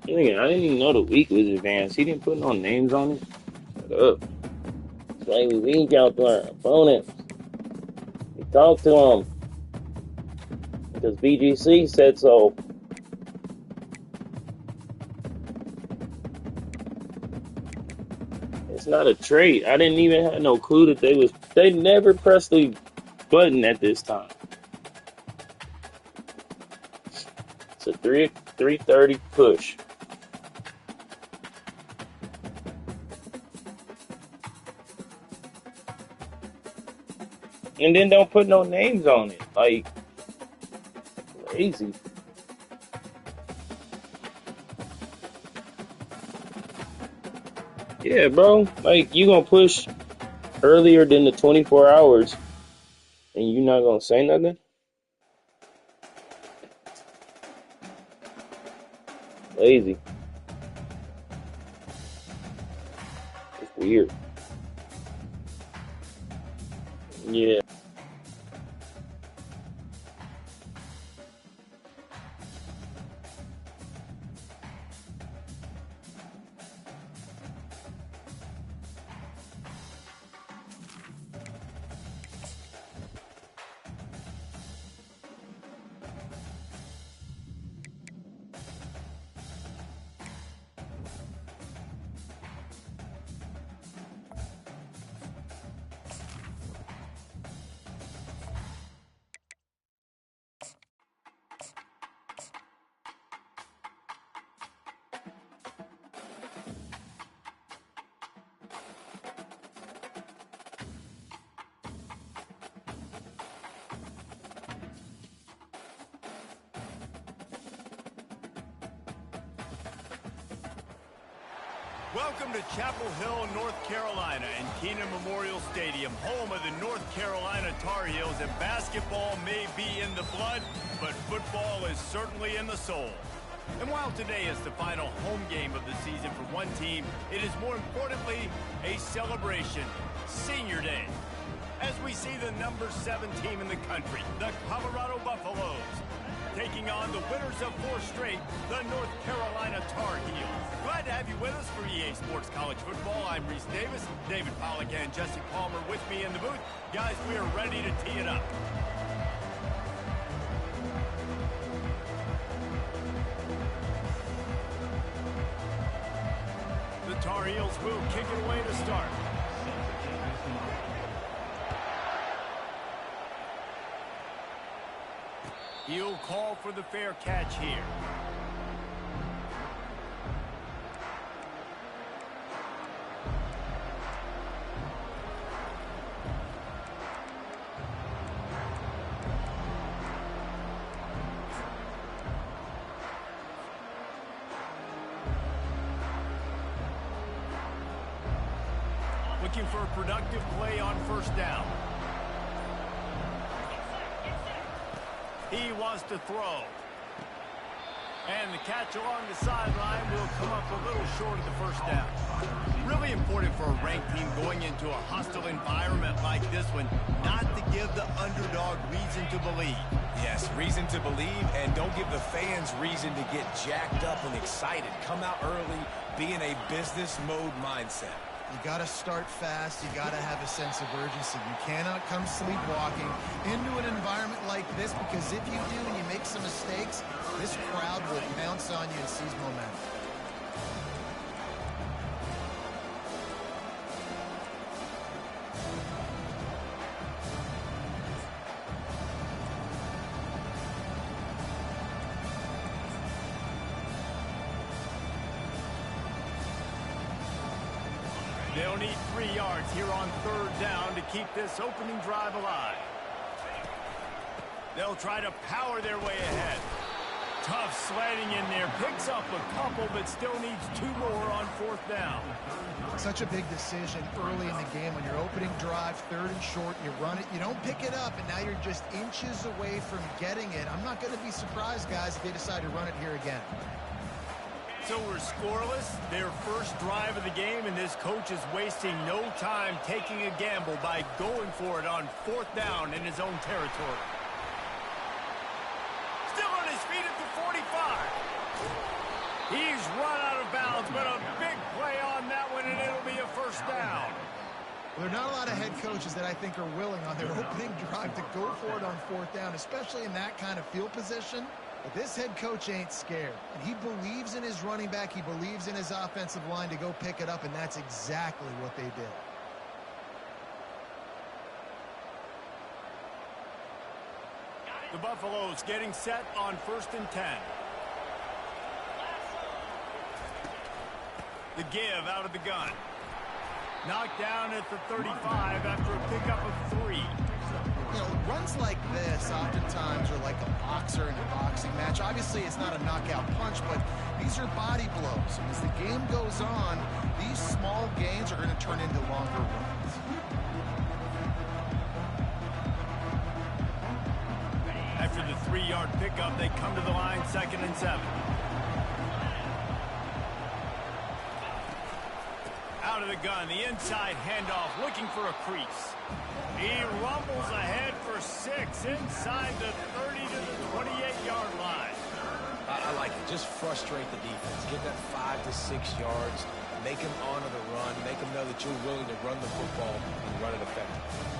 Nigga, I didn't even know the week was advanced. He didn't put no names on it. Shut up. It's like we reach out to our opponents. We talk to them. Because BGC said so. It's not a trait. I didn't even have no clue that they never pressed the button at this time. It's a 330 push. And then don't put no names on it. Like, crazy. Yeah, bro. Like, you gonna push earlier than the 24 hours and you not gonna say nothing? Lazy. It's weird. Yeah. Welcome to Chapel Hill, North Carolina, and Keenan Memorial Stadium, home of the North Carolina Tar Heels. And basketball may be in the blood, but football is certainly in the soul. And while today is the final home game of the season for one team, it is more importantly a celebration, Senior Day. As we see the number 7 team in the country, the Colorado Buffaloes, taking on the winners of 4 straight, the North Carolina Tar Heels. Glad to have you with us for EA Sports College Football. I'm Reese Davis, David Pollack and Jesse Palmer with me in the booth. Guys, we are ready to tee it up. The Tar Heels will kick it away to start. He'll call for the fair catch here. Looking for a productive play on first down. He wants to throw. And the catch along the sideline will come up a little short of the first down. Really important for a ranked team going into a hostile environment like this one, not to give the underdog reason to believe. Yes, reason to believe, and don't give the fans reason to get jacked up and excited. Come out early, be in a business mode mindset. You got to start fast. You got to have a sense of urgency. You cannot come sleepwalking into an environment like this, because if you do and you make some mistakes, this crowd will pounce on you and seize momentum. They'll need 3 yards here on third down to keep this opening drive alive. They'll try to power their way ahead. Tough sledding in there. Picks up a couple, but still needs 2 more on fourth down. Such a big decision early in the game. When you're opening drive, third and short, you run it. You don't pick it up, and now you're just inches away from getting it. I'm not going to be surprised, guys, if they decide to run it here again. So we're scoreless, their first drive of the game, and this coach is wasting no time taking a gamble by going for it on fourth down in his own territory. Still on his feet at the 45. He's There are not a lot of head coaches that I think are willing on their opening drive to go for it on 4th down, especially in that kind of field position. But this head coach ain't scared. And he believes in his running back. He believes in his offensive line to go pick it up, and that's exactly what they did. The Buffaloes getting set on 1st and 10. The give out of the gun. Knocked down at the 35 after a pickup of 3. You know, runs like this oftentimes are like a boxer in a boxing match. Obviously, it's not a knockout punch, but these are body blows. And as the game goes on, these small gains are going to turn into longer runs. After the 3-yard pickup, they come to the line 2nd and 7. Out of the gun, the inside handoff, looking for a crease. He rumbles ahead for 6 inside the 30 to the 28-yard line. I like it. Just frustrate the defense. Get that 5 to 6 yards. Make them honor the run. Make them know that you're willing to run the football and run it effectively.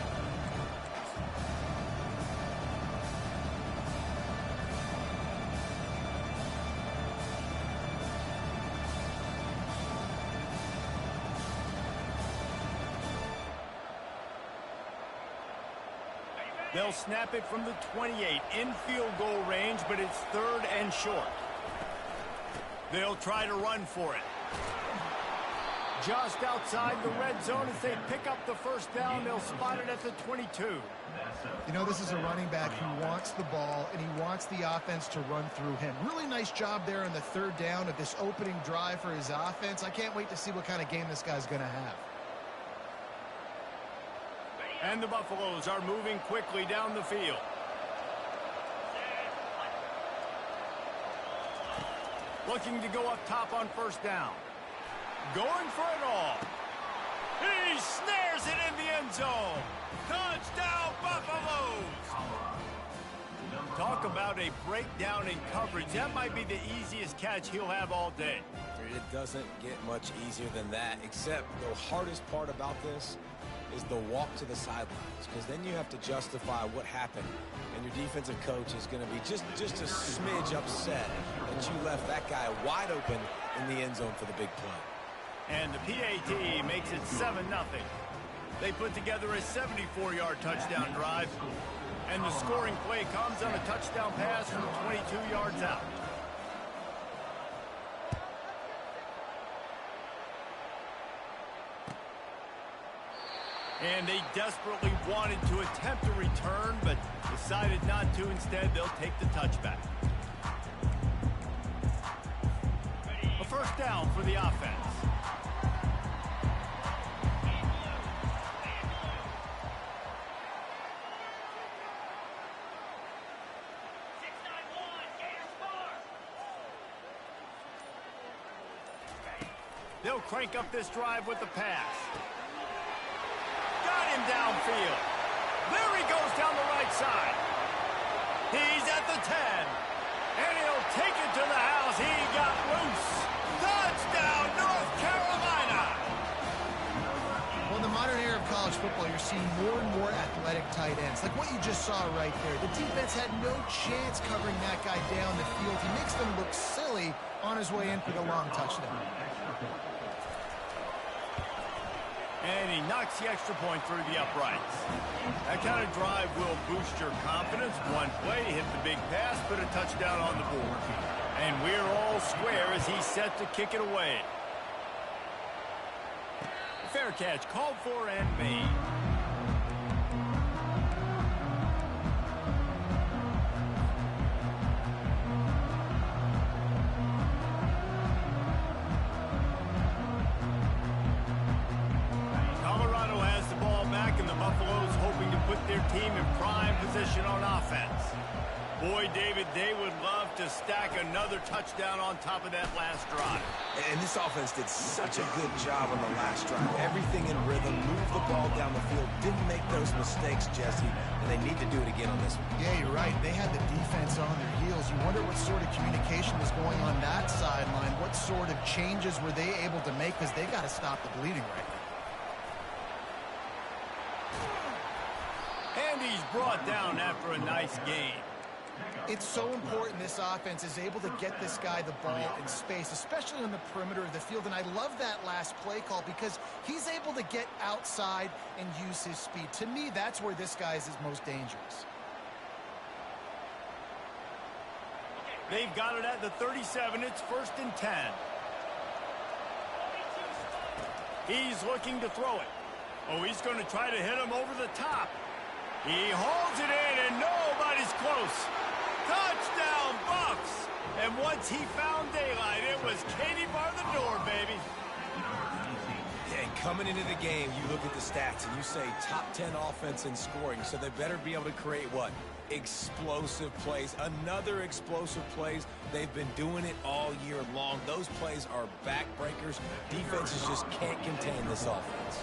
They'll snap it from the 28 in field goal range, but it's 3rd and short. They'll try to run for it. Just outside the red zone as they pick up the 1st down. They'll spot it at the 22. You know, this is a running back who wants the ball, and he wants the offense to run through him. Really nice job there on the 3rd down of this opening drive for his offense. I can't wait to see what kind of game this guy's going to have. And the Buffaloes are moving quickly down the field. Looking to go up top on 1st down. Going for it all. He snares it in the end zone. Touchdown, Buffaloes! Talk about a breakdown in coverage. That might be the easiest catch he'll have all day. It doesn't get much easier than that, except the hardest part about this is the walk to the sidelines, because then you have to justify what happened, and your defensive coach is going to be just a smidge upset that you left that guy wide open in the end zone for the big play. And the PAT makes it 7-0. They put together a 74-yard touchdown drive, and the scoring play comes on a touchdown pass from 22 yards out. And they desperately wanted to attempt a return, but decided not to. Instead, they'll take the touchback. A 1st down for the offense. They'll crank up this drive with the pass. Got him downfield. There he goes down the right side. He's at the 10. And he'll take it to the house. He got loose. Touchdown, North Carolina. Well, in the modern era of college football, you're seeing more and more athletic tight ends. Like what you just saw right there. The defense had no chance covering that guy down the field. He makes them look silly on his way in for the long touchdown. And he knocks the extra point through the uprights. That kind of drive will boost your confidence. One play, hit the big pass, put a touchdown on the board. And we're all square as he's set to kick it away. Fair catch called for and made. Buffalo's hoping to put their team in prime position on offense. Boy, David, they would love to stack another touchdown on top of that last drive. And this offense did such a good job on the last drive. Everything in rhythm, moved the ball down the field, didn't make those mistakes, Jesse, and they need to do it again on this one. Yeah, you're right. They had the defense on their heels. You wonder what sort of communication was going on that sideline. What sort of changes were they able to make, because they got to stop the bleeding right now. brought down after a nice game. It's so important this offense is able to get this guy the ball in space, especially on the perimeter of the field. And I love that last play call because he's able to get outside and use his speed. To me, that's where this guy is his most dangerous. They've got it at the 37. It's 1st and 10. He's looking to throw it. Oh, he's going to try to hit him over the top. He holds it in, and nobody's close. Touchdown, Bucks! And once he found daylight, it was Katie bar the door, baby. And coming into the game, you look at the stats, and you say top 10 offense in scoring, so they better be able to create what? Explosive plays. Another explosive plays. They've been doing it all year long. Those plays are backbreakers. Defenses just can't contain this offense.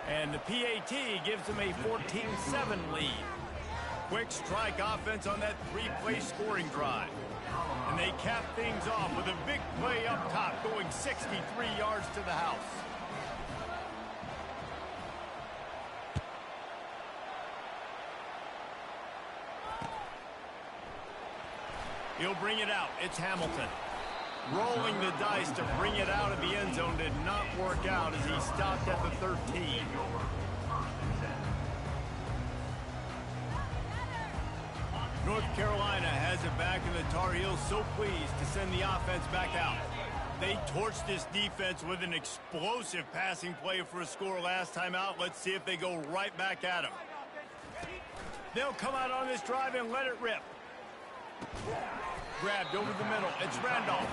And the PAT gives them a 14-7 lead. Quick strike offense on that 3-play scoring drive. And they cap things off with a big play up top, going 63 yards to the house. He'll bring it out. It's Hamilton. Rolling the dice to bring it out of the end zone did not work out as he stopped at the 13. North Carolina has it back, and the Tar Heels so pleased to send the offense back out. They torched this defense with an explosive passing play for a score last time out. Let's see if they go right back at him. They'll come out on this drive and let it rip. Grabbed over the middle. It's Randolph.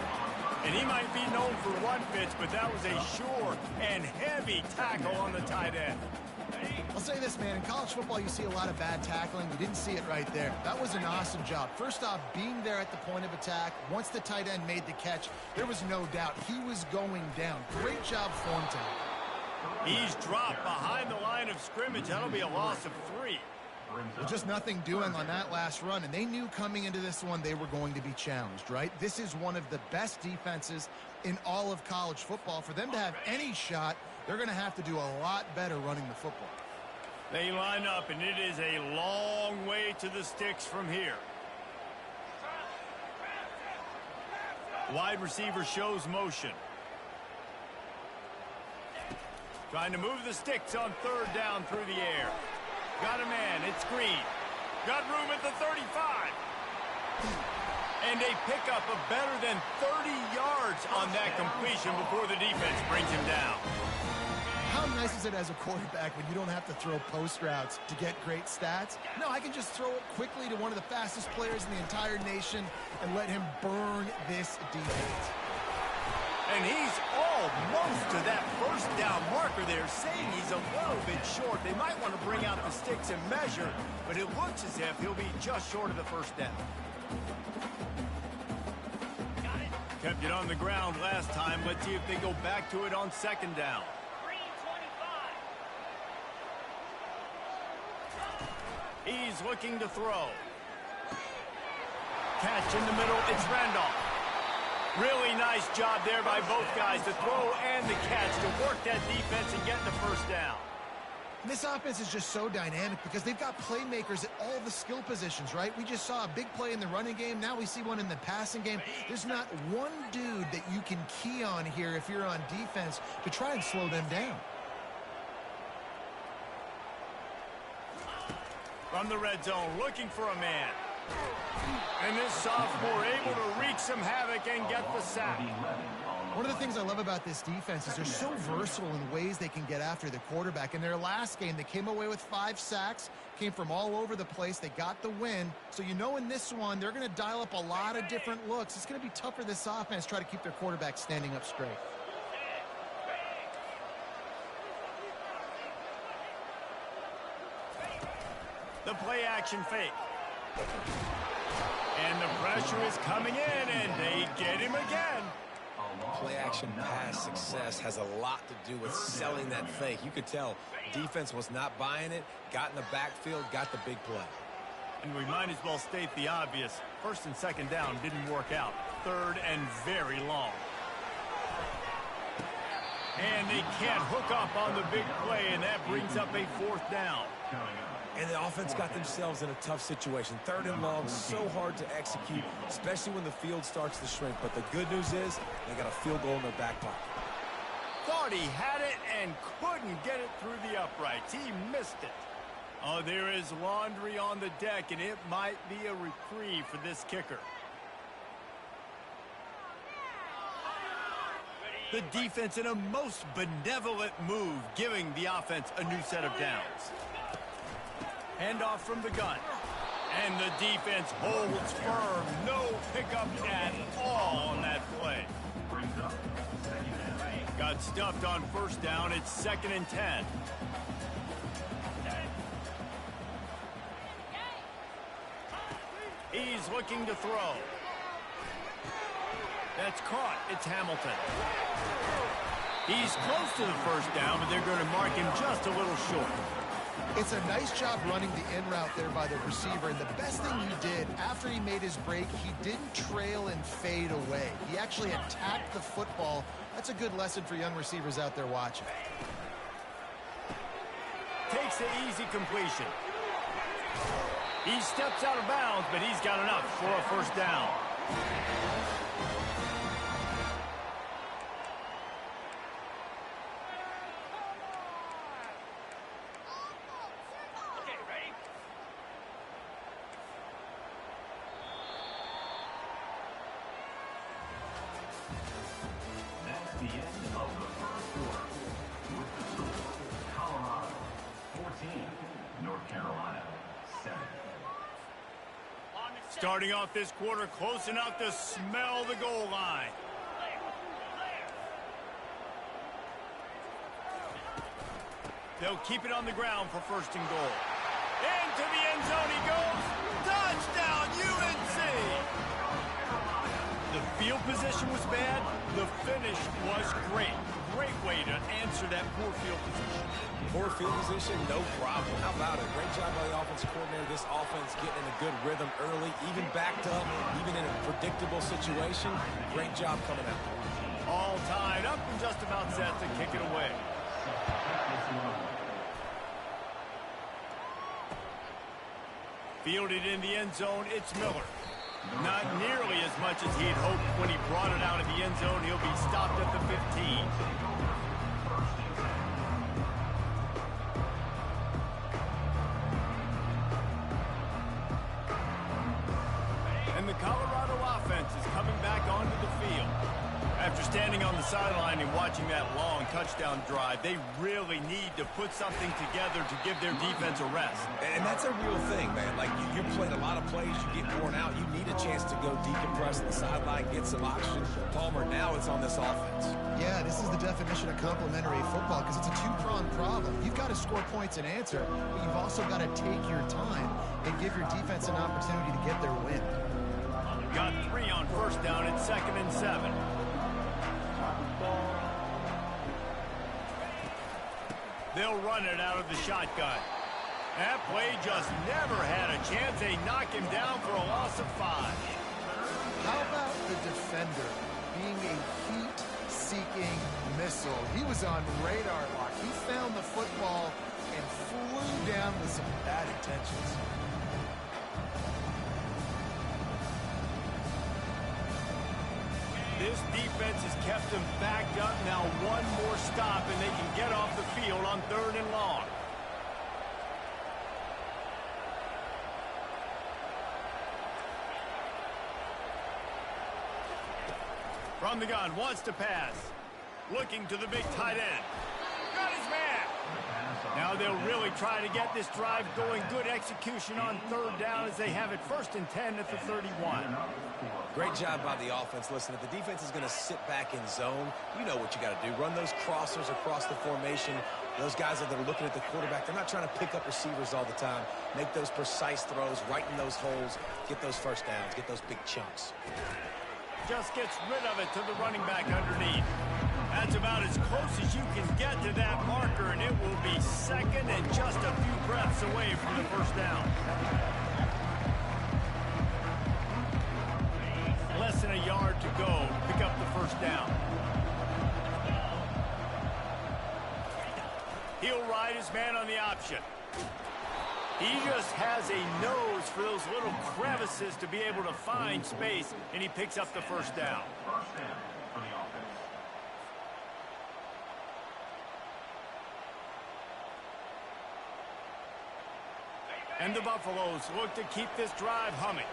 And he might be known for one pitch, but that was a sure and heavy tackle on the tight end. I'll say this, man. In college football, you see a lot of bad tackling. You didn't see it right there. That was an awesome job. First off, being there at the point of attack. Once the tight end made the catch, there was no doubt he was going down. Great job form tackle. He's dropped behind the line of scrimmage. That'll be a loss of 3. Well, just nothing doing on that last run, and they knew coming into this one they were going to be challenged, right? This is one of the best defenses in all of college football. For them to have any shot, they're going to have to do a lot better running the football. They line up, and it is a long way to the sticks from here. Wide receiver shows motion. Trying to move the sticks on 3rd down through the air. Got a man. It's Green. Got room at the 35. And a pickup of better than 30 yards on that completion before the defense brings him down. How nice is it as a quarterback when you don't have to throw post routes to get great stats? No, I can just throw it quickly to one of the fastest players in the entire nation and let him burn this defense. And he's almost to that 1st down marker there, saying he's a little bit short. They might want to bring out the sticks and measure, but it looks as if he'll be just short of the 1st down. Kept it on the ground last time. Let's see if they go back to it on 2nd down. He's looking to throw. Catch in the middle. It's Randolph. Really nice job there by both guys, the throw and the catch, to work that defense and get the 1st down. And this offense is just so dynamic because they've got playmakers at all the skill positions, right? We just saw a big play in the running game. Now we see one in the passing game. There's not one dude that you can key on here if you're on defense to try and slow them down. From the red zone, looking for a man. And this sophomore able to wreak some havoc and get the sack. One of the things I love about this defense is they're so versatile in ways they can get after the quarterback. In their last game, they came away with 5 sacks, came from all over the place. They got the win. So you know in this one, they're going to dial up a lot of different looks. It's going to be tough for this offense to try to keep their quarterback standing up straight. The play action fake. And the pressure is coming in, and they get him again. Play-action pass success has a lot to do with selling that fake. You could tell defense was not buying it, got in the backfield, got the big play. And we might as well state the obvious. 1st and 2nd down didn't work out. 3rd and very long. And they can't hook up on the big play, and that brings up a 4th down. And the offense got themselves in a tough situation. 3rd and long, so hard to execute, especially when the field starts to shrink. But the good news is they got a field goal in their back pocket. Thought he had it and couldn't get it through the uprights. He missed it. Oh, there is laundry on the deck, and it might be a reprieve for this kicker. The defense in a most benevolent move, giving the offense a new set of downs. Handoff from the gun. And the defense holds firm. No pickup at all on that play. Got stuffed on 1st down. It's 2nd and 10. He's looking to throw. That's caught. It's Hamilton. He's close to the 1st down, but they're going to mark him just a little short. It's a nice job running the in route there by the receiver, and the best thing he did after he made his break, he didn't trail and fade away. He actually attacked the football. That's a good lesson for young receivers out there watching. Takes the easy completion. He steps out of bounds, but he's got enough for a 1st down. The end of the 1st quarter with the score, Colorado 14, North Carolina 7. Starting off this quarter close enough to smell the goal line. They'll keep it on the ground for 1st and goal. Into the end zone he goes. Touchdown, UNC! The field position was bad. The finish was great. Great way to answer that poor field position. Poor field position, no problem. How about it? Great job by the offensive coordinator. This offense getting in a good rhythm early, even backed up, even in a predictable situation. Great job coming out. All tied up and just about set to kick it away. Fielded in the end zone, it's Miller. Not nearly as much as he had hoped when he brought it out of the end zone. He'll be stopped at the 15. And the Colorado offense is coming back onto the field. After standing on the sideline and watching that long touchdown drive, they really need to put something together to give their defense a rest. And that's a real thing, man. Like, you played a lot of plays, you get worn out, you need a chance to go decompress the sideline, get some oxygen. Palmer, now it's on this offense. Yeah, this is the definition of complementary football because it's a two-pronged problem. You've got to score points and answer, but you've also got to take your time and give your defense an opportunity to get their win. Got 3 on 1st down. It's 2nd and 7. They'll run it out of the shotgun. That play just never had a chance. They knock him down for a loss of 5. How about the defender being a heat-seeking missile? He was on radar lock. He found the football and flew down with some bad intentions. This defense has kept them backed up. Now one more stop, and they can get off the field on 3rd and long. From the gun, wants to pass. Looking to the big tight end. Got his man. Now they'll really try to get this drive going. Good execution on 3rd down as they have it 1st and 10 at the 31. Great job by the offense. Listen, if the defense is going to sit back in zone, you know what you got to do. Run those crossers across the formation. Those guys that are looking at the quarterback, they're not trying to pick up receivers all the time. Make those precise throws, right in those holes, get those 1st downs, get those big chunks. Just gets rid of it to the running back underneath. That's about as close as you can get to that marker, and it will be 2nd and just a few breaths away from the 1st down. Less than a yard to go. Pick up the 1st down. He'll ride his man on the option. He just has a nose for those little crevices to be able to find space, and he picks up the first down. First down for the offense. And the Buffaloes look to keep this drive humming.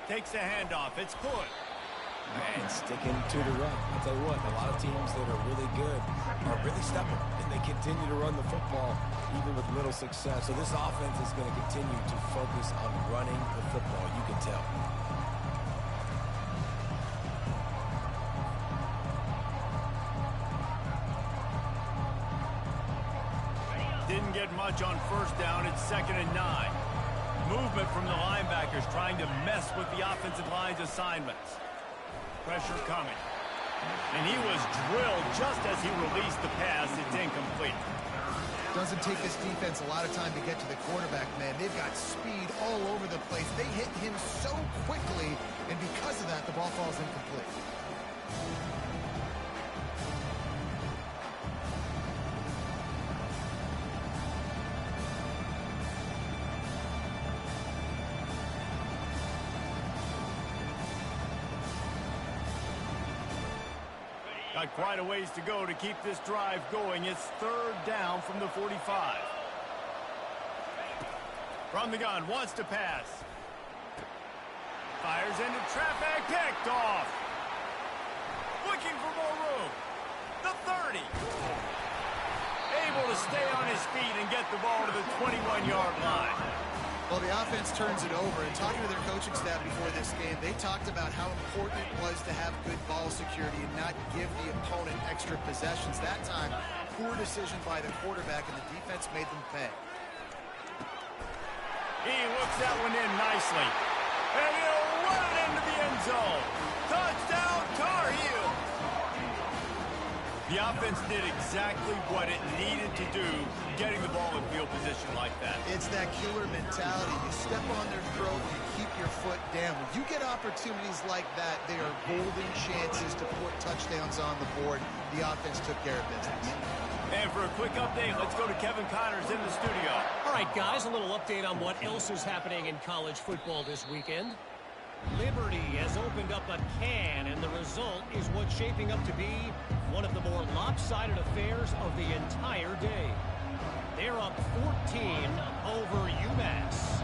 Takes the handoff. It's good. And sticking to the run. I'll tell you what, a lot of teams that are really good are really stubborn, and they continue to run the football even with little success. So this offense is going to continue to focus on running the football. You can tell. Didn't get much on first down. It's 2nd and 9. Movement from the linebackers trying to mess with the offensive line's assignments. Pressure coming. And he was drilled just as he released the pass. It's incomplete. Doesn't take this defense a lot of time to get to the quarterback, man. They've got speed all over the place. They hit him so quickly, and because of that, the ball falls incomplete. Got quite a ways to go to keep this drive going. It's 3rd down from the 45. From the gun, wants to pass. Fires into traffic, picked off. Looking for more room. The 30. Able to stay on his feet and get the ball to the 21-yard line. Well, the offense turns it over, and talking to their coaching staff before this game, they talked about how important it was to have good ball security and not give the opponent extra possessions. That time, poor decision by the quarterback, and the defense made them pay. He looks that one in nicely. And he'll run it into the end zone. Touchdown, Tar Heels. The offense did exactly what it needed to do, getting the ball in field position like that. It's that killer mentality. You step on their throat, you keep your foot down. When you get opportunities like that, they are golden chances to put touchdowns on the board. The offense took care of business. And for a quick update, let's go to Kevin Connors in the studio. All right, guys, a little update on what else is happening in college football this weekend. Liberty has opened up a can, and the result is what's shaping up to be one of the more lopsided affairs of the entire day. They're up 14 over UMass.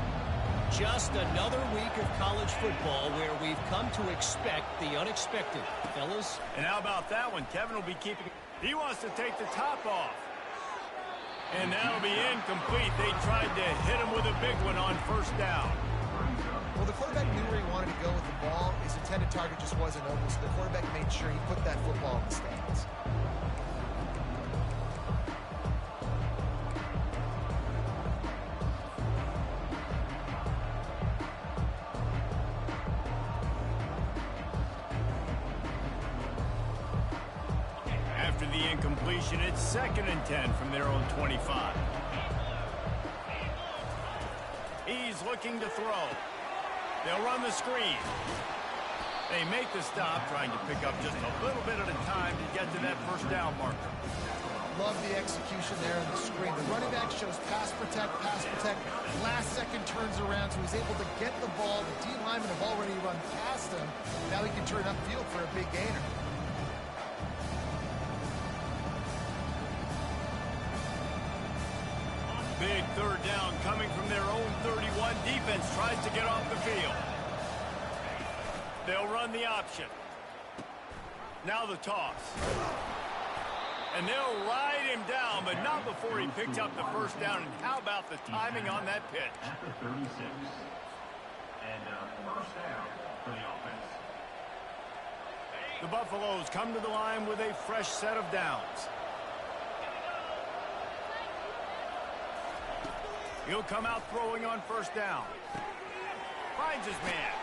Just another week of college football where we've come to expect the unexpected, fellas. And how about that one? Kevin will be keeping... He wants to take the top off. And that'll be incomplete. They tried to hit him with a big one on first down. Well, the quarterback knew where he wanted to go with the ball. His intended target just wasn't open, so the quarterback made sure he put that football in the stands. After the incompletion, it's 2nd and 10 from their own 25. He's looking to throw. They'll run the screen. They make the stop, trying to pick up just a little bit at a time to get to that first down marker. Love the execution there on the screen. The running back shows pass protect, pass protect. Last second turns around, so he's able to get the ball. The D linemen have already run past him. Now he can turn upfield for a big gainer. Big 3rd down coming from their own 31. Defense tries to get off the field. They'll run the option. Now the toss. And they'll ride him down, but not before he picks up the first down. And how about the timing on that pitch? At the 36. And first down for the offense. The Buffaloes come to the line with a fresh set of downs. He'll come out throwing on first down. Finds his man.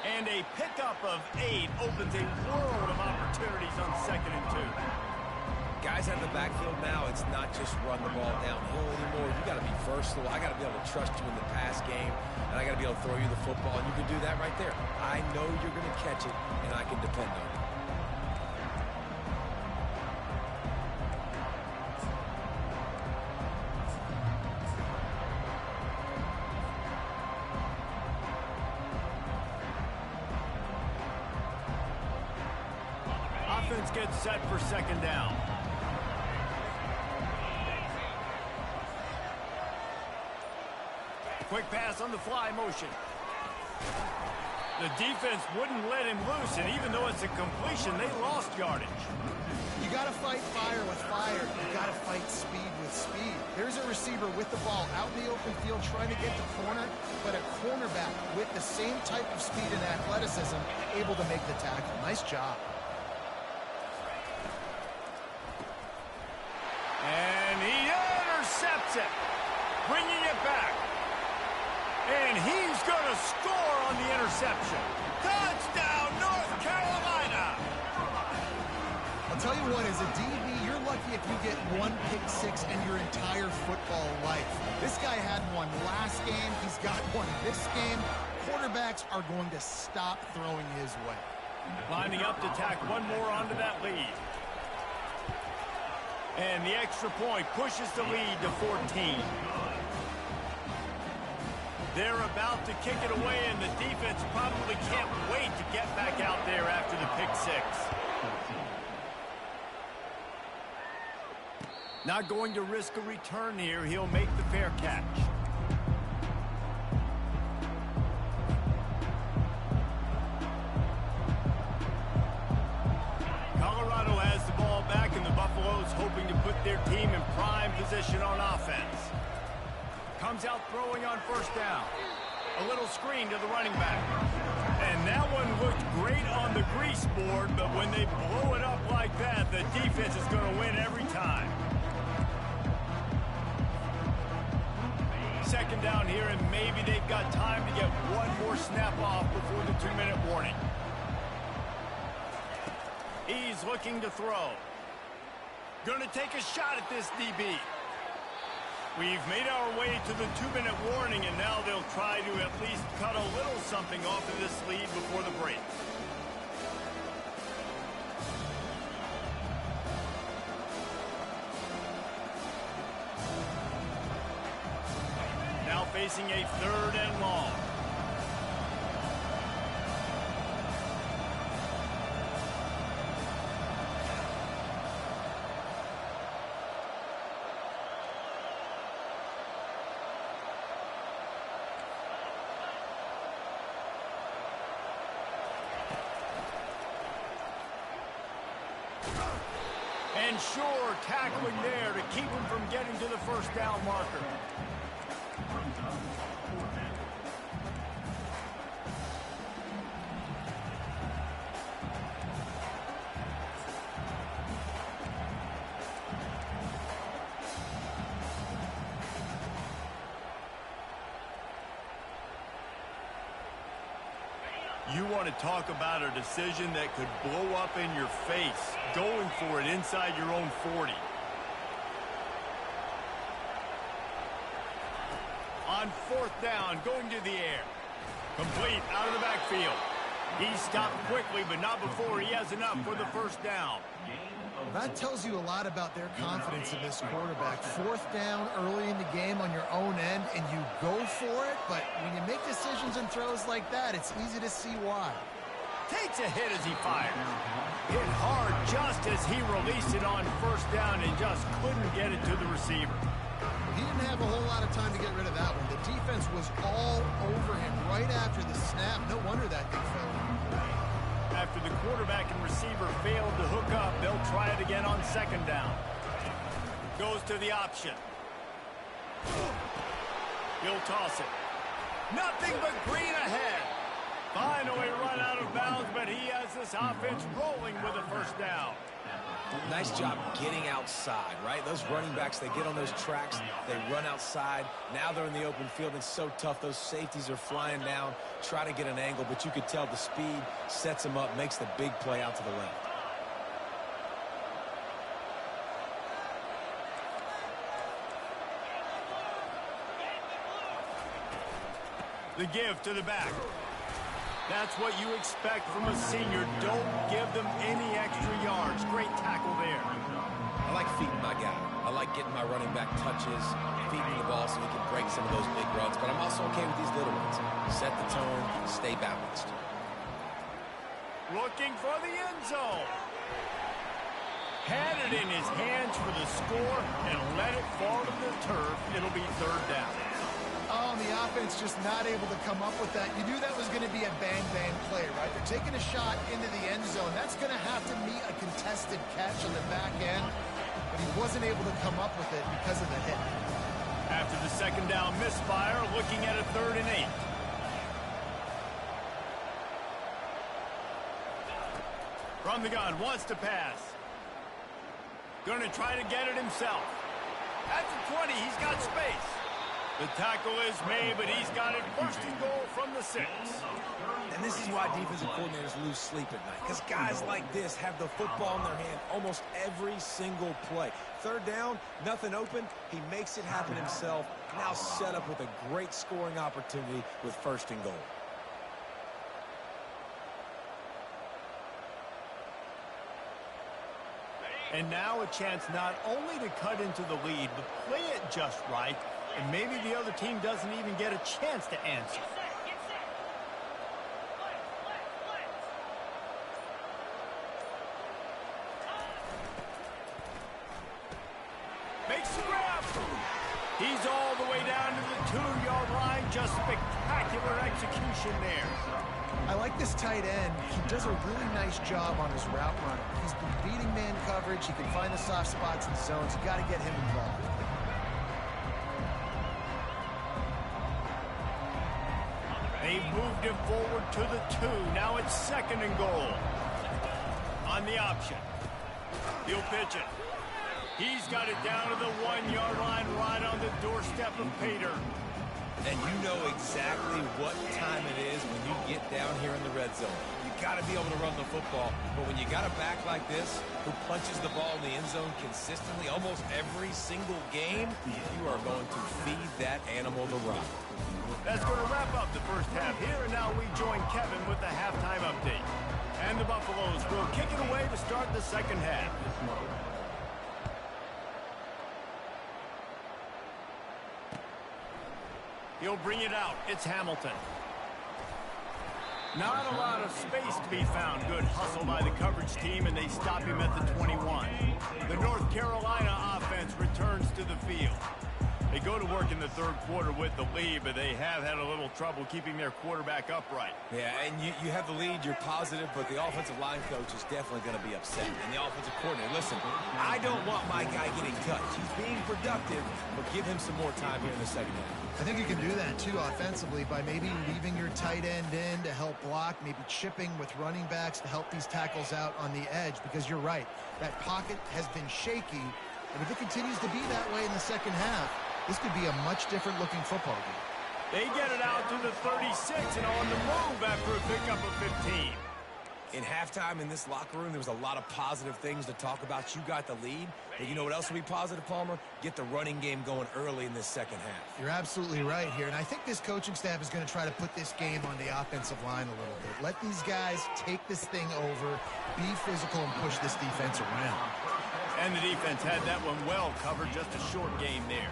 And a pickup of 8 opens a world of opportunities on 2nd and 2. Guys out in the backfield now, it's not just run the ball downhill anymore. You got to be versatile. I got to be able to trust you in the pass game, and I got to be able to throw you the football, and you can do that right there. I know you're going to catch it, and I can depend on it. defense gets set for second down. Quick pass on the fly motion. The defense wouldn't let him loose, and even though it's a completion, they lost yardage. You got to fight fire with fire. You got to fight speed with speed. There's a receiver with the ball out in the open field trying to get the corner, but a cornerback with the same type of speed and athleticism able to make the tackle. Nice job. And he intercepts it, bringing it back. And he's going to score on the interception. Touchdown, North Carolina! I'll tell you what, as a DB, you're lucky if you get one pick six in your entire football life. This guy had one last game. He's got one this game. Quarterbacks are going to stop throwing his way. Lining up to tack one more onto that lead. And the extra point pushes the lead to 14. They're about to kick it away, and the defense probably can't wait to get back out there after the pick six. Not going to risk a return here. He'll make the fair catch. Colorado has the ball back, and the Buffaloes hoping to put their team in prime position on offense. Comes out throwing on first down. A little screen to the running back. And that one looked great on the grease board, but when they blow it up like that, the defense is going to win every time. Second down here, and maybe they've got time to get one more snap off before the 2-minute warning. He's looking to throw. Going to take a shot at this DB. We've made our way to the 2-minute warning, and now they'll try to at least cut a little something off of this lead before the break. Now facing a 3rd and long. And sure, tackling there to keep him from getting to the first down marker. You want to talk about a decision that could blow up in your face, going for it inside your own 40. On 4th down, going to the air. Complete out of the backfield. He stopped quickly, but not before he has enough for the first down. That tells you a lot about their confidence in this quarterback. 4th down early in the game on your own end, and you go for it, but when you make decisions and throws like that, it's easy to see why. Takes a hit as he fires. Hit hard just as he released it on 1st down and just couldn't get it to the receiver. He didn't have a whole lot of time to get rid of that one. The defense was all over him right after the snap. No wonder that thing fell. After the quarterback and receiver failed to hook up, they'll try it again on 2nd down. Goes to the option. He'll toss it. Nothing but green ahead. Finally run out of bounds, but he has this offense rolling with a 1st down. Nice job getting outside, right? Those running backs, they get on those tracks, they run outside. Now they're in the open field. It's so tough. Those safeties are flying down, try to get an angle, but you could tell the speed sets them up, makes the big play out to the left. The give to the back. That's what you expect from a senior. Don't give them any extra yards. Great tackle there. I like feeding my guy. I like getting my running back touches, feeding the ball so he can break some of those big runs, but I'm also okay with these little ones. Set the tone, stay balanced. Looking for the end zone. Had it in his hands for the score and let it fall to the turf. It'll be third down. Oh, and the offense just not able to come up with that. You knew that was going to be a bang-bang play, right? They're taking a shot into the end zone. That's going to have to meet a contested catch on the back end, but he wasn't able to come up with it because of the hit. After the second down misfire, looking at a 3rd and 8. From the gun, wants to pass. Going to try to get it himself. At the 20, he's got space. The tackle is made, but he's got it 1st and goal from the 6. And this is why defensive coordinators lose sleep at night, because guys like this have the football in their hand almost every single play. 3rd down, nothing open. He makes it happen himself. Now set up with a great scoring opportunity with 1st and goal. And now a chance not only to cut into the lead, but play it just right, and maybe the other team doesn't even get a chance to answer. Makes the grab. He's all the way down to the 2-yard line. Just spectacular execution there. I like this tight end. He does a really nice job on his route running. He's been beating man coverage. He can find the soft spots and zones. You got to get him involved. They've moved him forward to the 2. Now it's 2nd and goal. On the option. He'll pitch it. He's got it down to the 1-yard line, right on the doorstep of Pater. And you know exactly what time it is when you get down here in the red zone. You got to be able to run the football, but when you got a back like this who punches the ball in the end zone consistently almost every single game, you are going to feed that animal the rock. That's going to wrap up the first half here, and now we join Kevin with the halftime update. And the Buffaloes will kick it away to start the second half. He'll bring it out. It's Hamilton. Not a lot of space to be found. Good hustle by the coverage team, and they stop him at the 21. The North Carolina offense returns to the field. They go to work in the 3rd quarter with the lead, but they have had a little trouble keeping their quarterback upright. Yeah, and you have the lead, you're positive, but the offensive line coach is definitely going to be upset. And the offensive coordinator, listen, I don't want my guy getting touched. He's being productive, but give him some more time here in the second half. I think you can do that, too, offensively, by maybe leaving your tight end in to help block, maybe chipping with running backs to help these tackles out on the edge, because you're right. That pocket has been shaky, and if it continues to be that way in the second half, this could be a much different looking football game. They get it out to the 36 and on the move after a pickup of 15. In halftime in this locker room, there was a lot of positive things to talk about. You got the lead, but you know what else will be positive, Palmer? Get the running game going early in this second half. You're absolutely right here, and I think this coaching staff is going to try to put this game on the offensive line a little bit. Let these guys take this thing over, be physical, and push this defense around. And the defense had that one well covered, just a short game there.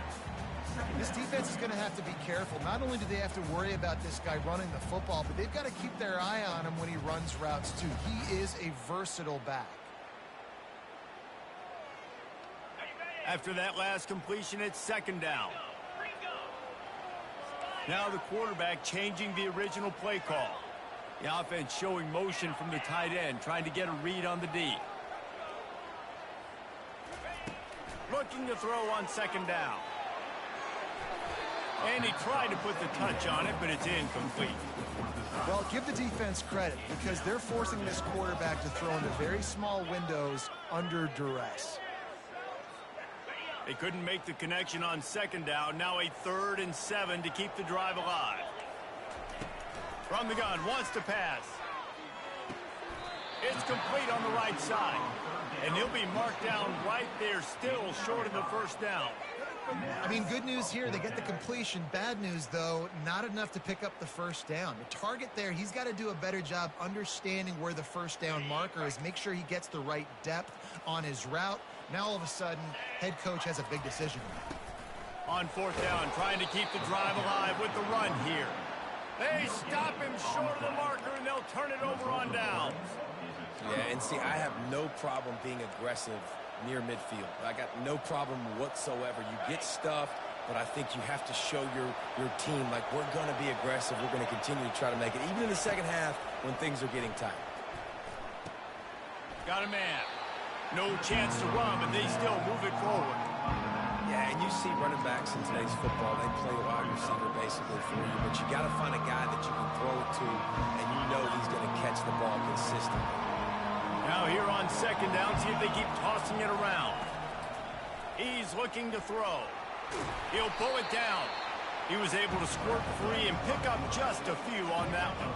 This defense is going to have to be careful. Not only do they have to worry about this guy running the football, but they've got to keep their eye on him when he runs routes, too. He is a versatile back. After that last completion, it's 2nd down. Now the quarterback changing the original play call. The offense showing motion from the tight end, trying to get a read on the D. Looking to throw on 2nd down. And he tried to put the touch on it, but it's incomplete. Well, give the defense credit because they're forcing this quarterback to throw into very small windows under duress. They couldn't make the connection on 2nd down. Now a 3rd and 7 to keep the drive alive. From the gun, wants to pass. It's complete on the right side. And he'll be marked down right there, still short of the 1st down. I mean, good news here, they get the completion. Bad news, though, not enough to pick up the 1st down. The target there, he's got to do a better job understanding where the 1st down marker is, make sure he gets the right depth on his route. Now, all of a sudden, head coach has a big decision. On 4th down, trying to keep the drive alive with the run here. They stop him short of the marker, and they'll turn it over on downs. Yeah, and see, I have no problem being aggressive near midfield. I got no problem whatsoever. You get stuffed, but I think you have to show your team, like, we're going to be aggressive. We're going to continue to try to make it, even in the second half when things are getting tight. Got a man. No chance to run, but they still move it forward. Yeah, and you see running backs in today's football, they play wide receiver basically for you, but you got to find a guy that you can throw it to, and you know he's going to catch the ball consistently. Now here on second down, see if they keep tossing it around. He's looking to throw. He'll pull it down. He was able to squirt free and pick up just a few on that one.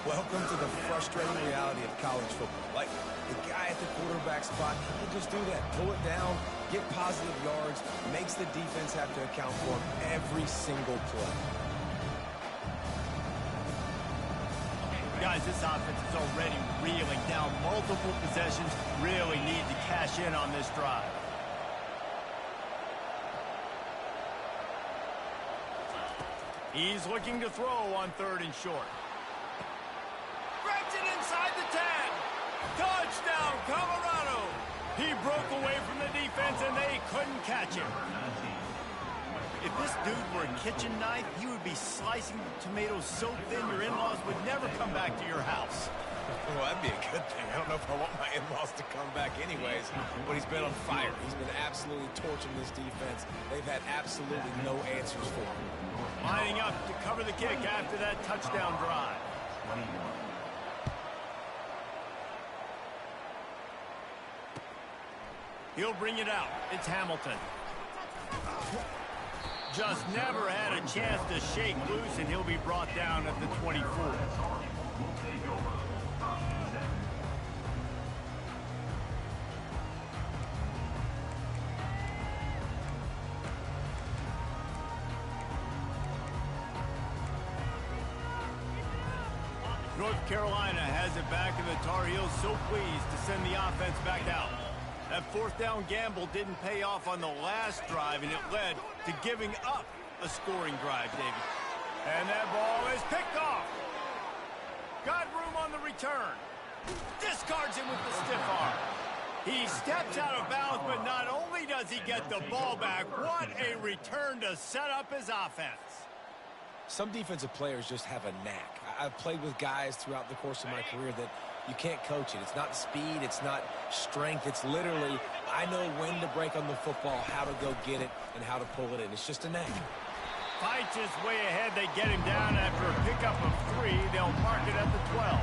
Welcome to the frustrating reality of college football. Like, the guy at the quarterback spot, he'll just do that. Pull it down, get positive yards, makes the defense have to account for him every single play. Guys, this offense is already reeling down multiple possessions. Really need to cash in on this drive. He's looking to throw on 3rd and short. Grabs it inside the 10. Touchdown, Colorado. He broke away from the defense, and they couldn't catch him. If this dude were a kitchen knife, he would be slicing tomatoes so thin your in-laws would never come back to your house. Well, that'd be a good thing. I don't know if I want my in-laws to come back anyways, but he's been on fire. He's been absolutely torching this defense. They've had absolutely no answers for him. Lining up to cover the kick after that touchdown drive. He'll bring it out. It's Hamilton. Just never had a chance to shake loose, and he'll be brought down at the 24. North Carolina has it back, and the Tar Heels so pleased to send the offense back out. That 4th down gamble didn't pay off on the last drive, and it led to giving up a scoring drive, David. And that ball is picked off. Got room on the return. Discards him with the stiff arm. He steps out of bounds, but not only does he get the ball back, what a return to set up his offense. Some defensive players just have a knack. I've played with guys throughout the course of my career that you can't coach it. It's not speed, it's not strength. It's literally, I know when to break on the football, how to go get it, and how to pull it in. It's just a knack. Fights his way ahead. They get him down after a pickup of 3. They'll mark it at the 12.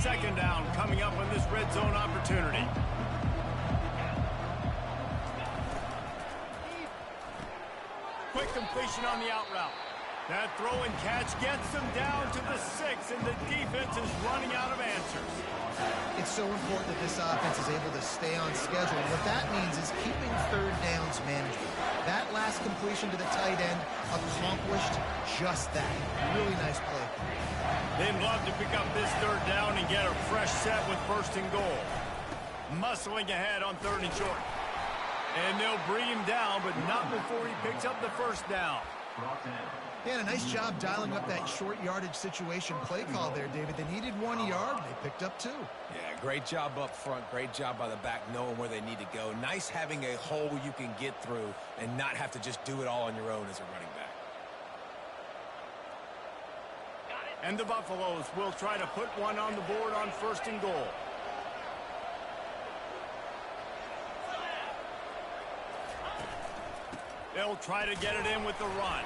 Second down coming up on this red zone opportunity. Quick completion on the out route. That throw and catch gets them down to the 6, and the defense is running out of answers. It's so important that this offense is able to stay on schedule. What that means is keeping 3rd downs manageable. That last completion to the tight end accomplished just that. Really nice play. They'd love to pick up this 3rd down and get a fresh set with 1st and goal. Muscling ahead on 3rd and short. And they'll bring him down, but not before he picks up the 1st down. Yeah, and a nice job dialing up that short yardage situation play call there, David. They needed 1 yard. They picked up 2. Yeah, great job up front. Great job by the back knowing where they need to go. Nice having a hole you can get through and not have to just do it all on your own as a running back. And the Buffaloes will try to put one on the board on 1st and goal. They'll try to get it in with the run.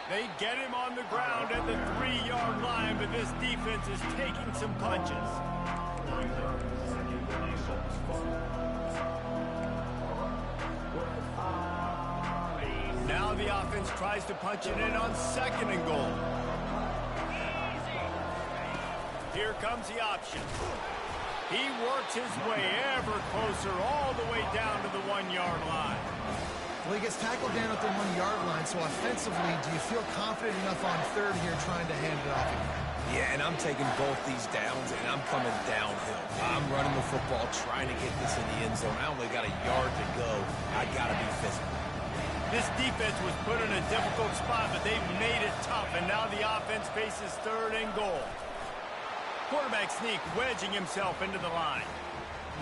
They get him on the ground at the 3-yard line, but this defense is taking some punches. Now the offense tries to punch it in on 2nd and goal. Here comes the option. He works his way ever closer all the way down to the 1-yard line. Well, he gets tackled down at the 1-yard line, so offensively, do you feel confident enough on 3rd here trying to hand it off again? Yeah, and I'm taking both these downs, and I'm coming downhill. I'm running the football, trying to get this in the end zone. I only got a yard to go. I got to be physical. This defense was put in a difficult spot, but they've made it tough, and now the offense faces 3rd and goal. Quarterback sneak wedging himself into the line.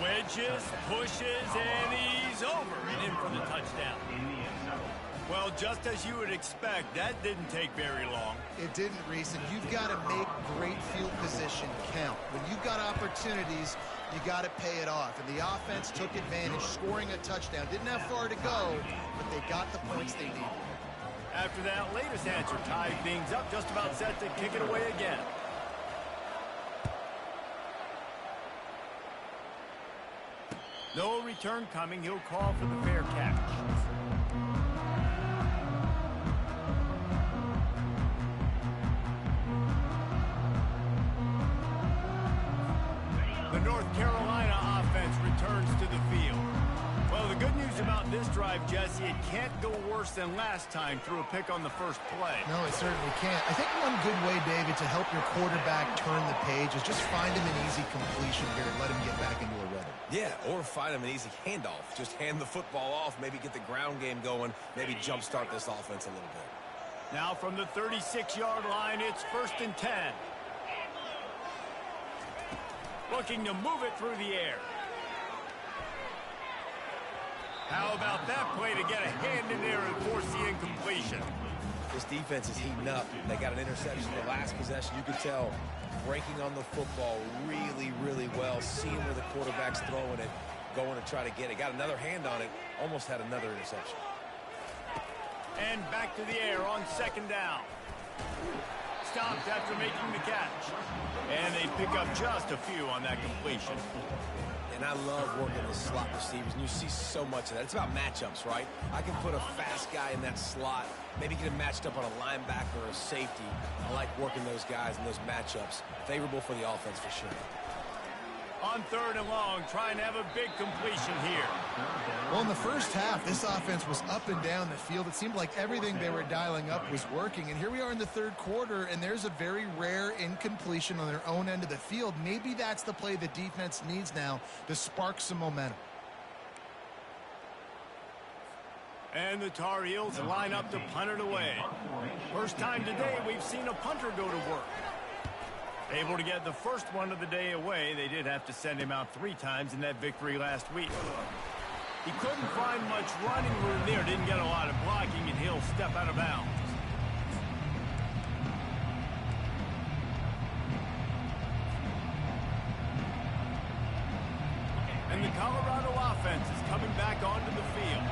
Wedges, pushes, and he's over and in for the touchdown. Well, just as you would expect, that didn't take very long. It didn't, Reese, and you've got to make great field position count. When you've got opportunities, you got to pay it off. And the offense took advantage, scoring a touchdown. Didn't have far to go, but they got the points they needed. After that latest answer tied things up, just about set to kick it away again. No return coming. He'll call for the fair catch. The North Carolina offense returns to the field. Well, the good news about this drive, Jesse, it can't go worse than last time through a pick on the first play. No, it certainly can't. I think one good way, David, to help your quarterback turn the page is just find him an easy completion here and let him get back into a rhythm. Yeah, or find him an easy handoff. Just hand the football off, maybe get the ground game going, maybe jumpstart this offense a little bit. Now from the 36-yard line, it's 1st and 10. Looking to move it through the air. How about that play to get a hand in there and force the incompletion? This defense is heating up. They got an interception in the last possession. You could tell breaking on the football really, really well, seeing where the quarterback's throwing it, going to try to get it. Got another hand on it, almost had another interception. And back to the air on 2nd down. Stopped after making the catch. And they pick up just a few on that completion. And I love working the slot receivers, and you see so much of that. It's about matchups, right? I can put a fast guy in that slot, maybe get him matched up on a linebacker or a safety. I like working those guys in those matchups. Favorable for the offense for sure. On 3rd and long, trying to have a big completion here. Well, in the first half, this offense was up and down the field. It seemed like everything they were dialing up was working. And here we are in the 3rd quarter, and there's a very rare incompletion on their own end of the field. Maybe that's the play the defense needs now to spark some momentum. And the Tar Heels line up to punt it away. First time today we've seen a punter go to work. Able to get the first one of the day away. They did have to send him out 3 times in that victory last week. He couldn't find much running room there. Didn't get a lot of blocking, and he'll step out of bounds. And the Colorado offense is coming back onto the field.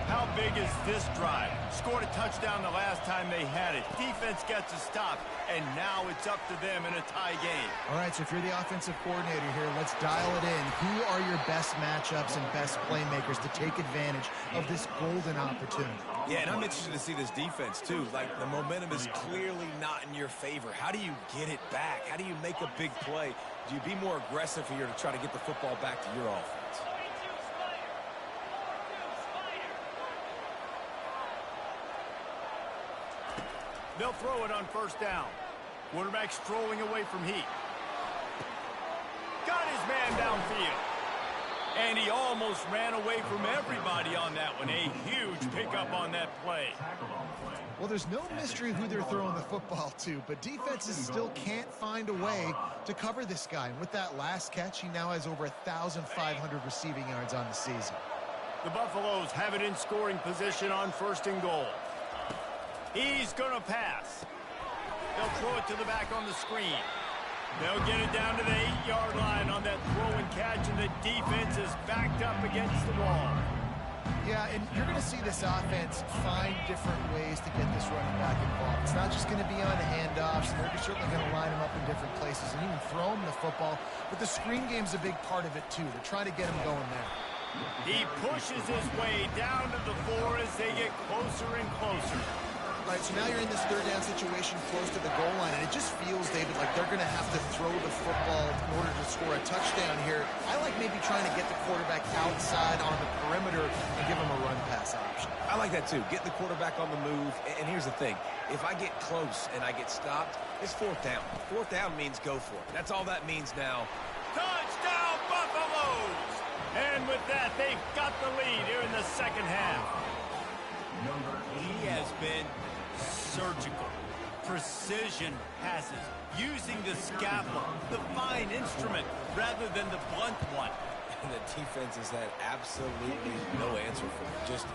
How big is this drive? Scored a touchdown the last time they had it. Defense gets a stop, and now it's up to them in a tie game. All right, so if you're the offensive coordinator here, let's dial it in. Who are your best matchups and best playmakers to take advantage of this golden opportunity? Yeah, and I'm interested to see this defense, too. Like, the momentum is clearly not in your favor. How do you get it back? How do you make a big play? Do you be more aggressive here to try to get the football back to your offense? They'll throw it on 1st down. Quarterback strolling away from heat. Got his man downfield. And he almost ran away from everybody on that one. A huge pickup on that play. Well, there's no mystery who they're throwing the football to, but defenses still can't find a way to cover this guy. And with that last catch, he now has over 1,500 receiving yards on the season. The Buffaloes have it in scoring position on 1st and goal. He's going to pass. They'll throw it to the back on the screen. They'll get it down to the 8-yard line on that throw and catch, and the defense is backed up against the wall. Yeah, and you're going to see this offense find different ways to get this running back involved. It's not just going to be on handoffs. They're certainly going to line him up in different places and even throw him the football. But the screen game's a big part of it, too. They're trying to get him going there. He pushes his way down to the 4 as they get closer and closer. Right, so now you're in this 3rd down situation close to the goal line, and it just feels, David, like they're going to have to throw the football in order to score a touchdown here, I like maybe trying to get the quarterback outside on the perimeter and give him a run pass option. I like that too. Get the quarterback on the move. And here's the thing. If I get close and I get stopped, it's fourth down. Fourth down means go for it. That's all that means now. Touchdown, Buffaloes! And with that, they've got the lead here in the second half. He has been surgical. Precision passes, using the scalpel, the fine instrument, rather than the blunt one. And the defense has had absolutely no answer for him. Just,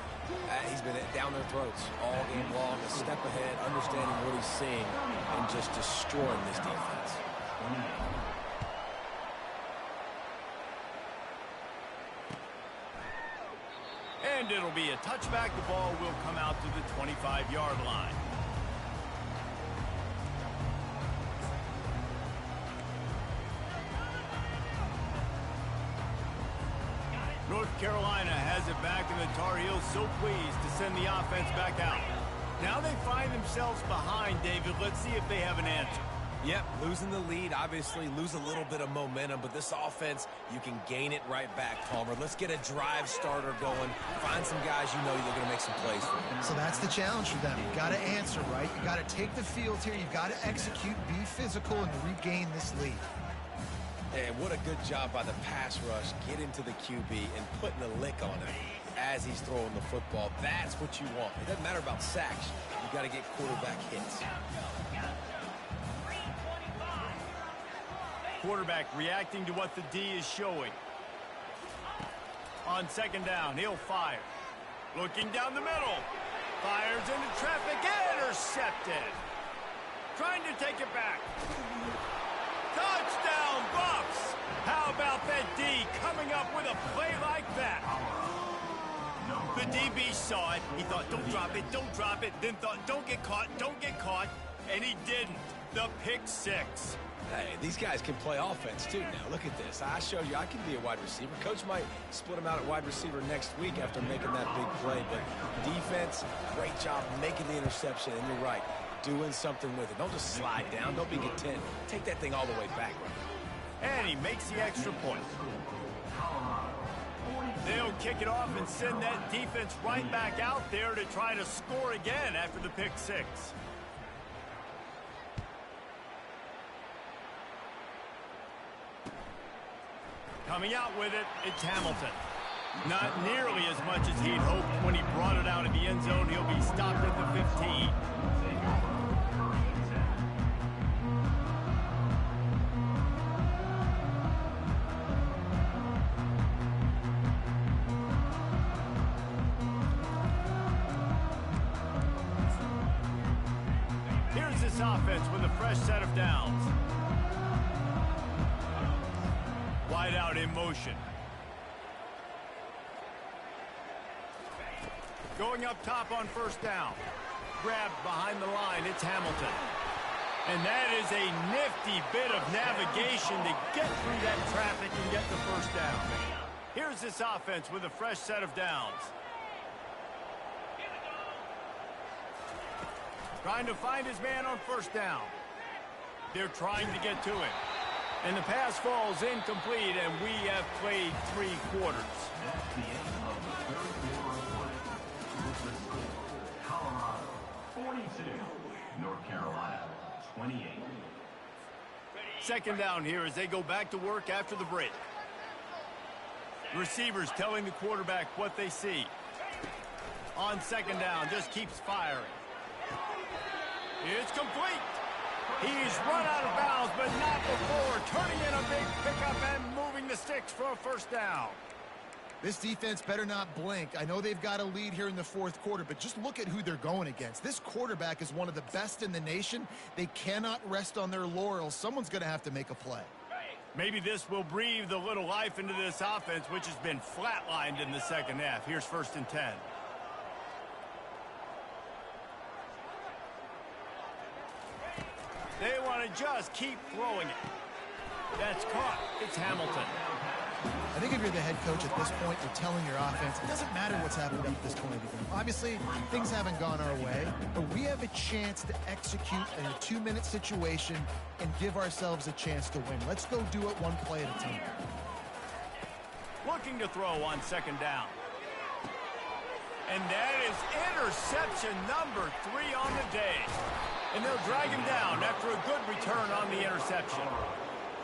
he's been down their throats all game long, a step ahead, understanding what he's seeing, and just destroying this defense. And it'll be a touchback. The ball will come out to the 25-yard line. North Carolina has it back, and the Tar Heels so pleased to send the offense back out. Now they find themselves behind, David. Let's see if they have an answer. Yep, losing the lead, obviously lose a little bit of momentum, but this offense, you can gain it right back, Palmer. Let's get a drive starter going. Find some guys you know you're going to make some plays for. So that's the challenge for them. You've got to answer, right? You've got to take the field here. You've got to execute, be physical, and regain this lead. And what a good job by the pass rush, getting to the QB and putting a lick on him as he's throwing the football. That's what you want. It doesn't matter about sacks. You've got to get quarterback hits. Quarterback reacting to what the D is showing. On second down, he'll fire. Looking down the middle. Fires into traffic, intercepted. Trying to take it back. Touchdown, Buffs! How about that D coming up with a play like that? The DB saw it. He thought, don't drop it, don't drop it. Then thought, don't get caught, don't get caught. And he didn't. The pick six. Hey, these guys can play offense too now. Look at this. I showed you I can be a wide receiver. Coach might split him out at wide receiver next week after making that big play. But defense, great job making the interception. And you're right, doing something with it. Don't just slide down. Don't be content. Take that thing all the way back. And he makes the extra point. They'll kick it off and send that defense right back out there to try to score again after the pick six. Coming out with it, it's Hamilton. Not nearly as much as he'd hoped when he brought it out of the end zone. He'll be stopped at the 15. Here's this offense with a fresh set of downs. Wide out in motion. Going up top on first down. Grabbed behind the line, it's Hamilton. And that is a nifty bit of navigation to get through that traffic and get the first down. Here's this offense with a fresh set of downs. Trying to find his man on first down. They're trying to get to him. And the pass falls incomplete, and we have played 3 quarters. That's the end of the third quarter. With the score, Colorado 42, North Carolina 28. Second down here as they go back to work after the break. Receivers telling the quarterback what they see. On second down, just keeps firing. It's complete. He's run out of bounds, but not before turning in a big pickup and moving the sticks for a first down. This defense better not blink. I know they've got a lead here in the fourth quarter, but just look at who they're going against. This quarterback is one of the best in the nation. They cannot rest on their laurels. Someone's going to have to make a play. Maybe this will breathe a little life into this offense, which has been flatlined in the second half. Here's 1st and 10. They want to just keep throwing it. That's caught. It's Hamilton. I think if you're the head coach at this point, you're telling your offense, it doesn't matter what's happened up this point of the game. Obviously, things haven't gone our way, but we have a chance to execute in a 2-minute situation and give ourselves a chance to win. Let's go do it one play at a time. Looking to throw on second down. And that is interception number 3 on the day. And they'll drag him down after a good return on the interception.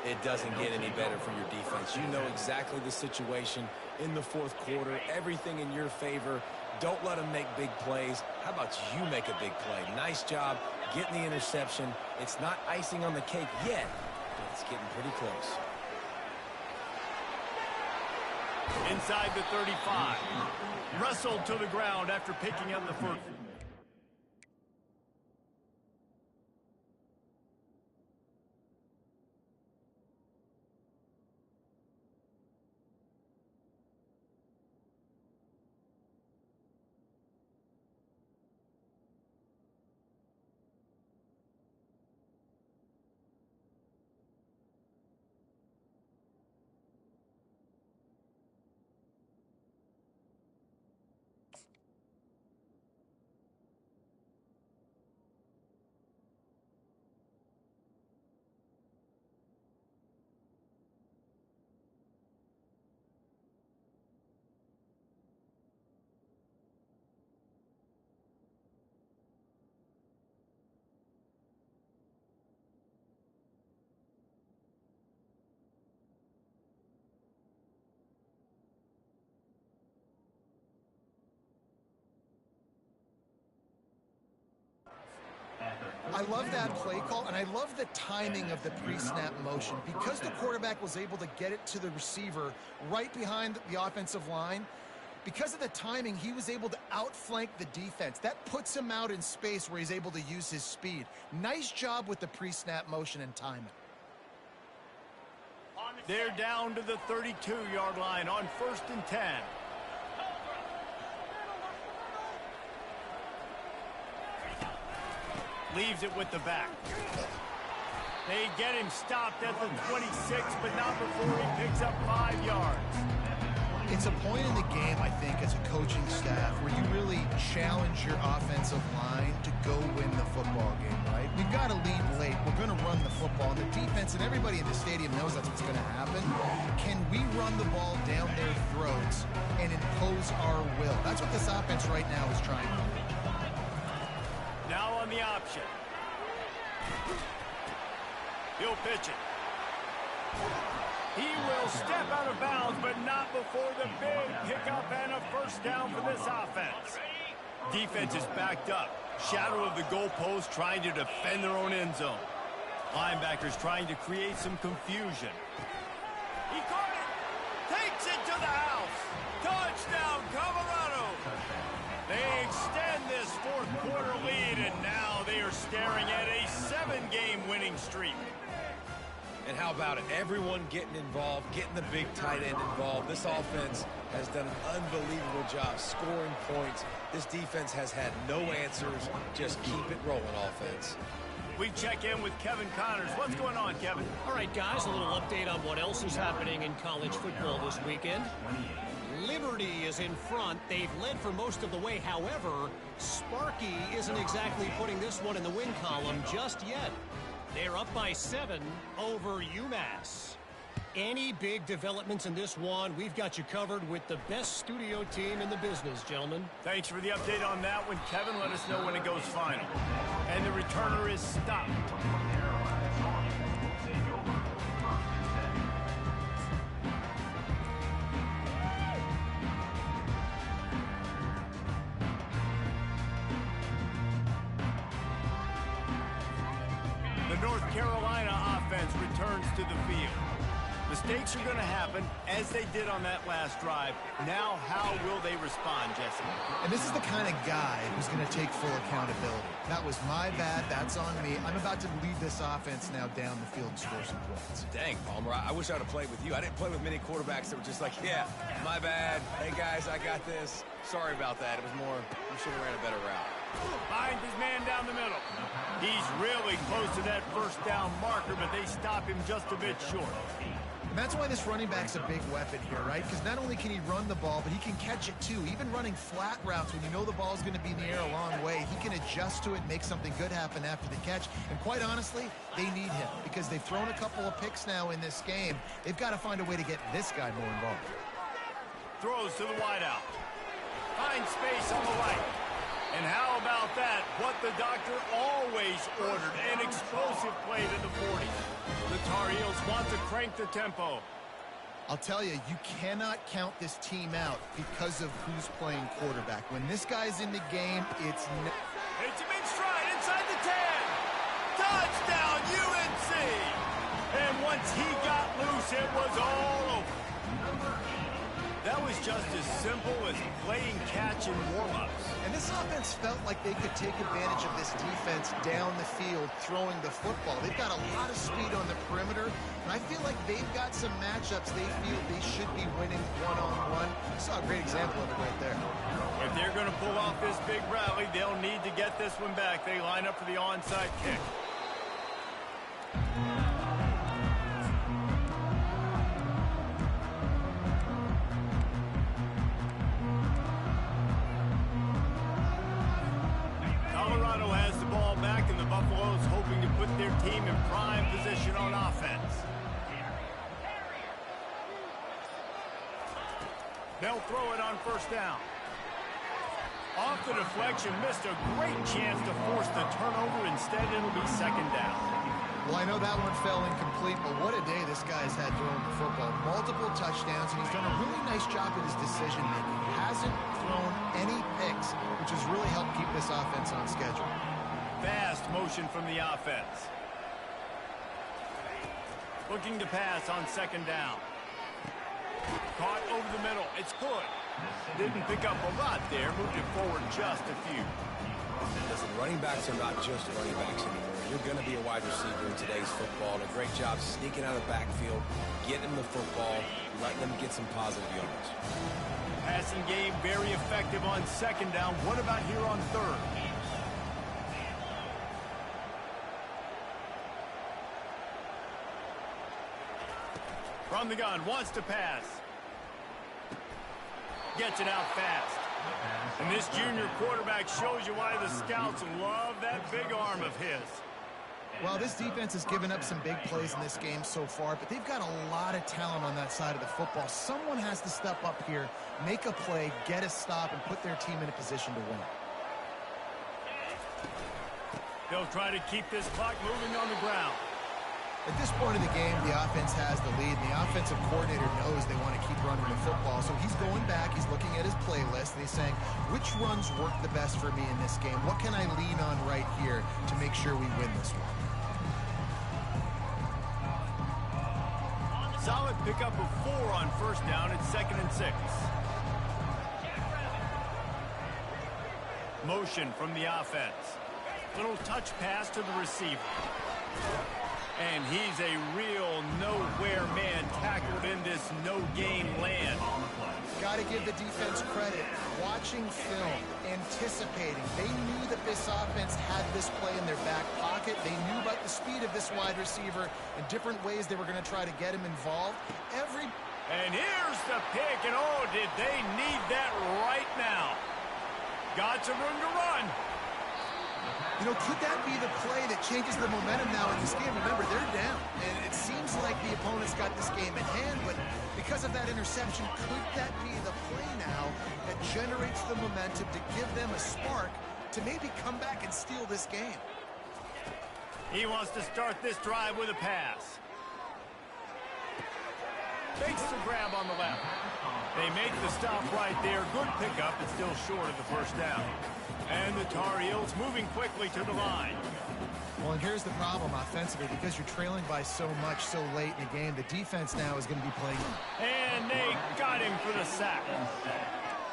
It doesn't get any better for your defense. You know exactly the situation in the fourth quarter. Everything in your favor. Don't let them make big plays. How about you make a big play? Nice job getting the interception. It's not icing on the cake yet, but it's getting pretty close. Inside the 35. Wrestled to the ground after picking up the first. I love that play call, and I love the timing of the pre-snap motion. Because the quarterback was able to get it to the receiver right behind the offensive line, because of the timing, he was able to outflank the defense. That puts him out in space where he's able to use his speed. Nice job with the pre-snap motion and timing. They're down to the 32-yard line on 1st and 10. Leaves it with the back. They get him stopped at the 26, but not before he picks up 5 yards. It's a point in the game, I think, as a coaching staff where you really challenge your offensive line to go win the football game, right? We've got to lead late. We're going to run the football. And the defense and everybody in the stadium knows that's what's going to happen. Can we run the ball down their throats and impose our will? That's what this offense right now is trying to do. Now on the option. He'll pitch it. He will step out of bounds, but not before the big pickup and a first down for this offense. Defense is backed up. Shadow of the goalpost trying to defend their own end zone. Linebackers trying to create some confusion. He caught it. Takes it to the house. Touchdown, Colorado. They extend this fourth quarter lead, and now they are staring at a 7-game winning streak. And how about it? Everyone getting involved, getting the big tight end involved. This offense has done an unbelievable job scoring points. This defense has had no answers. Just keep it rolling, offense. We check in with Kevin Connors. What's going on, Kevin? All right, guys, a little update on what else is happening in college football this weekend. Liberty is in front. They've led for most of the way. However, Sparky isn't exactly putting this one in the win column just yet. They're up by 7 over UMass. Any big developments in this one, we've got you covered with the best studio team in the business, gentlemen. Thanks for the update on that one, Kevin. Let us know when it goes final. And the returner is stopped. The North Carolina offense returns to the field. Mistakes are going to happen, as they did on that last drive. Now, how will they respond, Jesse? And this is the kind of guy who's going to take full accountability. That was my bad. That's on me. I'm about to lead this offense now down the field and score some points. Dang, Palmer, I wish I would have played with you. I didn't play with many quarterbacks that were just like, yeah, my bad. Hey, guys, I got this. Sorry about that. It was more, you should have ran a better route. Finds his man down the middle. He's really close to that first down marker, but they stop him just a bit short. And that's why this running back's a big weapon here, right? Because not only can he run the ball, but he can catch it too. Even running flat routes when you know the ball's going to be in the air a long way, he can adjust to it, make something good happen after the catch. And quite honestly, they need him because they've thrown a couple of picks now in this game. They've got to find a way to get this guy more involved. Throws to the wideout. Finds space on the right. And how about that? What the doctor always ordered, an explosive play to the 40. The Tar Heels want to crank the tempo. I'll tell you, you cannot count this team out because of who's playing quarterback. When this guy's in the game, it's... Hits him in stride inside the 10. Touchdown, UNC! And once he got loose, it was all over. That was just as simple as playing catch in warm-ups. And this offense felt like they could take advantage of this defense down the field throwing the football. They've got a lot of speed on the perimeter, and I feel like they've got some matchups they feel they should be winning one-on-one. Saw a great example of it right there. If they're going to pull off this big rally, they'll need to get this one back. They line up for the onside kick. Colorado has the ball back, and the Buffaloes hoping to put their team in prime position on offense. They'll throw it on first down. Off the deflection, missed a great chance to force the turnover. Instead, it'll be second down. Well, I know that one fell incomplete, but what a day this guy's had throwing the football. Multiple touchdowns, and he's done a really nice job with his decision-making. He hasn't thrown any picks, which has really helped keep this offense on schedule. Fast motion from the offense. Looking to pass on second down. Caught over the middle. It's good. Didn't pick up a lot there. Moved it forward just a few. Listen, running backs are not just running backs anymore. You're going to be a wide receiver in today's football. And a great job sneaking out of the backfield, getting them the football, letting them get some positive yards. Passing game very effective on second down. What about here on third? From the gun, wants to pass. Gets it out fast. And this junior quarterback shows you why the scouts love that big arm of his. Well, this defense has given up some big plays in this game so far, but they've got a lot of talent on that side of the football. Someone has to step up here, make a play, get a stop, and put their team in a position to win. They'll try to keep this clock moving on the ground. At this point of the game, the offense has the lead, and the offensive coordinator knows they want to keep running the football. So he's going back, he's looking at his playlist, and he's saying, which runs work the best for me in this game? What can I lean on right here to make sure we win this one? Solid pickup of 4 on first down. It's 2nd and 6. Motion from the offense. Little touch pass to the receiver. And he's a real nowhere man tackled in this no-game land. Got to give the defense credit. Watching film, anticipating. They knew that this offense had this play in their back pocket. They knew about the speed of this wide receiver and different ways they were going to try to get him involved. And here's the pick, and oh, did they need that right now. Got some room to run. You know, could that be the play that changes the momentum now in this game? Remember, they're down, and it seems like the opponent's got this game in hand, but because of that interception, could that be the play now that generates the momentum to give them a spark to maybe come back and steal this game? He wants to start this drive with a pass. Fakes the grab on the left. They make the stop right there. Good pickup, but still short of the first down. And the Tar Heels moving quickly to the line. Well, and here's the problem offensively. Because you're trailing by so much so late in the game, the defense now is going to be playing. And they got him for the sack.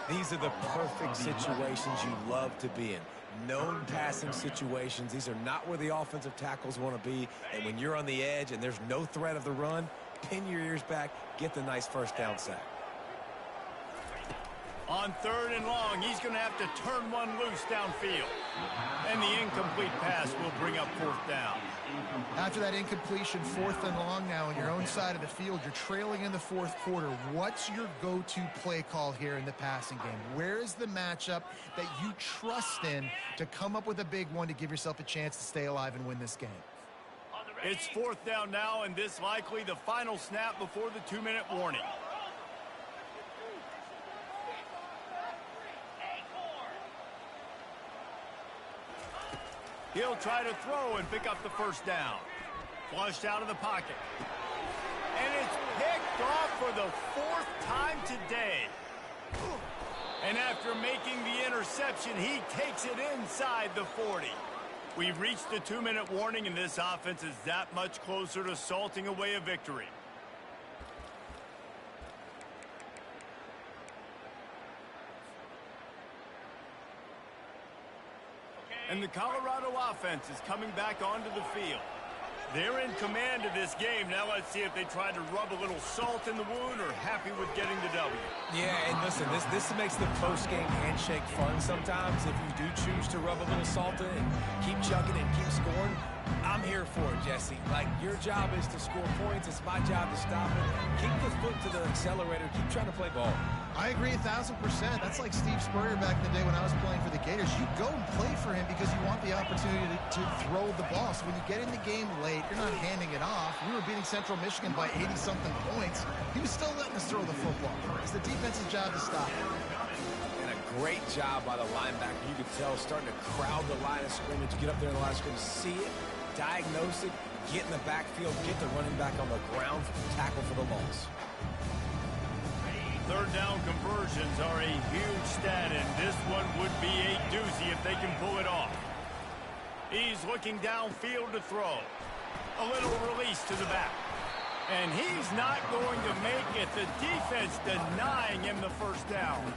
These are the perfect situations you love to be in. Known passing situations. These are not where the offensive tackles want to be. And when you're on the edge and there's no threat of the run, pin your ears back, get the nice first down sack. On 3rd and long, he's going to have to turn one loose downfield. And the incomplete pass will bring up 4th down. After that incompletion, 4th and long now on your own side of the field, you're trailing in the 4th quarter. What's your go-to play call here in the passing game? Where is the matchup that you trust in to come up with a big one to give yourself a chance to stay alive and win this game? It's 4th down now, and this likely the final snap before the 2-minute warning. He'll try to throw and pick up the 1st down. Flushed out of the pocket. And it's picked off for the 4th time today. And after making the interception, he takes it inside the 40. We've reached the 2-minute warning, and this offense is that much closer to salting away a victory. And the Colorado offense is coming back onto the field. They're in command of this game. Now let's see if they try to rub a little salt in the wound or happy with getting the W. Yeah, and listen, this makes the post-game handshake fun sometimes. If you do choose to rub a little salt in and keep chugging and keep scoring, I'm here for it, Jesse. Like, your job is to score points. It's my job to stop it. Keep the foot to the accelerator. Keep trying to play ball. I agree 1,000%. That's like Steve Spurrier back in the day when I was playing for the Gators. You go and play for him because you want the opportunity to throw the ball. So when you get in the game late, you're not handing it off. We were beating Central Michigan by 80-something points. He was still letting us throw the football. It's the defense's job to stop it. And a great job by the linebacker. You could tell starting to crowd the line of scrimmage, get up there in the line of scrimmage, see it, diagnose it, get in the backfield, get the running back on the ground, tackle for the loss. 3rd down conversions are a huge stat, and this one would be a doozy if they can pull it off. He's looking downfield to throw. A little release to the back. And he's not going to make it. The defense denying him the 1st down.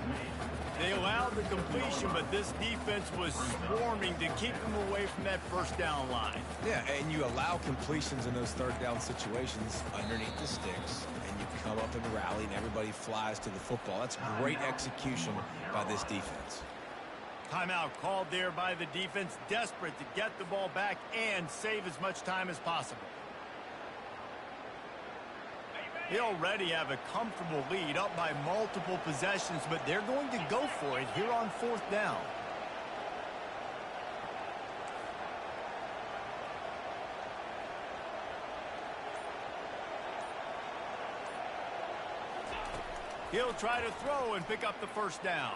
They allowed the completion, but this defense was swarming to keep them away from that 1st down line. Yeah, and you allow completions in those 3rd down situations underneath the sticks, and you come up and rally, and everybody flies to the football. That's great execution by this defense. Timeout called there by the defense, desperate to get the ball back and save as much time as possible. They already have a comfortable lead, up by multiple possessions, but they're going to go for it here on 4th down. He'll try to throw and pick up the 1st down.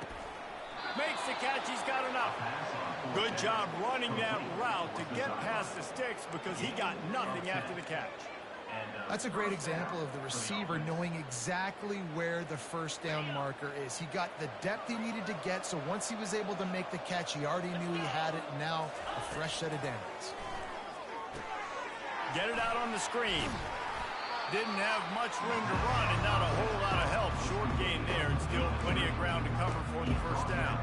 Makes the catch. He's got enough. Good job running that route to get past the sticks because he got nothing after the catch. That's a great example of the receiver knowing exactly where the 1st down marker is. He got the depth he needed to get, so once he was able to make the catch, he already knew he had it. Now a fresh set of downs. Get it out on the screen. Didn't have much room to run and not a whole lot of help. Short gain there and still plenty of ground to cover for the 1st down.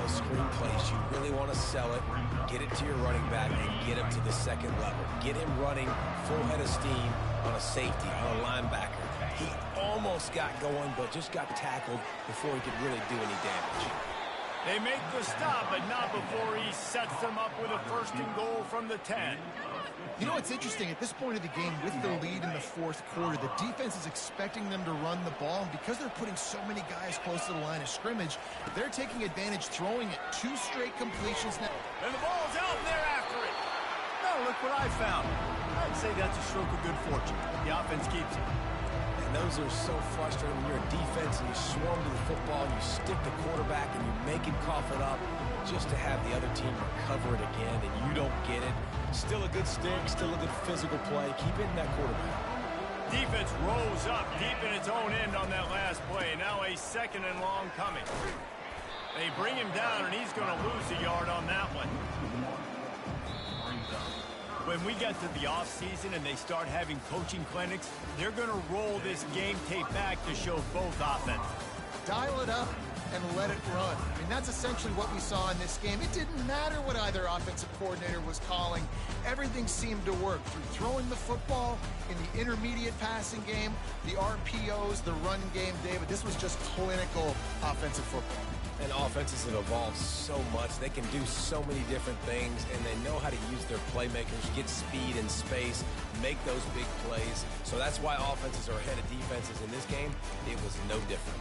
Those screen plays, you really want to sell it, get it to your running back, and get him to the 2nd level. Get him running full head of steam on a safety, on a linebacker. He almost got going, but just got tackled before he could really do any damage. They make the stop, but not before he sets them up with a 1st and goal from the 10. You know, it's interesting. At this point of the game, with the lead in the 4th quarter, the defense is expecting them to run the ball. And because they're putting so many guys close to the line of scrimmage, they're taking advantage, throwing it 2 straight completions now. And the ball's out, and they're after it. Now look what I found. I'd say that's a stroke of good fortune. The offense keeps it. And those are so frustrating when you're a defense and you swarm to the football, and you stick the quarterback, and you make him cough it up just to have the other team recover it again, and you don't get it. Still a good stick, still a good physical play. Keep hitting that quarterback. Defense rolls up deep in its own end on that last play. Now a 2nd and long coming. They bring him down, and he's going to lose a yard on that one. When we get to the offseason and they start having coaching clinics, they're going to roll this game tape back to show both offenses. Dial it up and let it run. I mean, that's essentially what we saw in this game. It didn't matter what either offensive coordinator was calling. Everything seemed to work through throwing the football, in the intermediate passing game, the RPOs, the run game, David. This was just clinical offensive football. And offenses have evolved so much. They can do so many different things, and they know how to use their playmakers, get speed and space, make those big plays. So that's why offenses are ahead of defenses in this game. It was no different.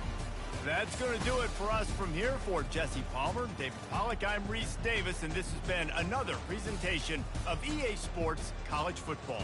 That's going to do it for us from here. For Jesse Palmer, David Pollack, I'm Reese Davis, and this has been another presentation of EA Sports College Football.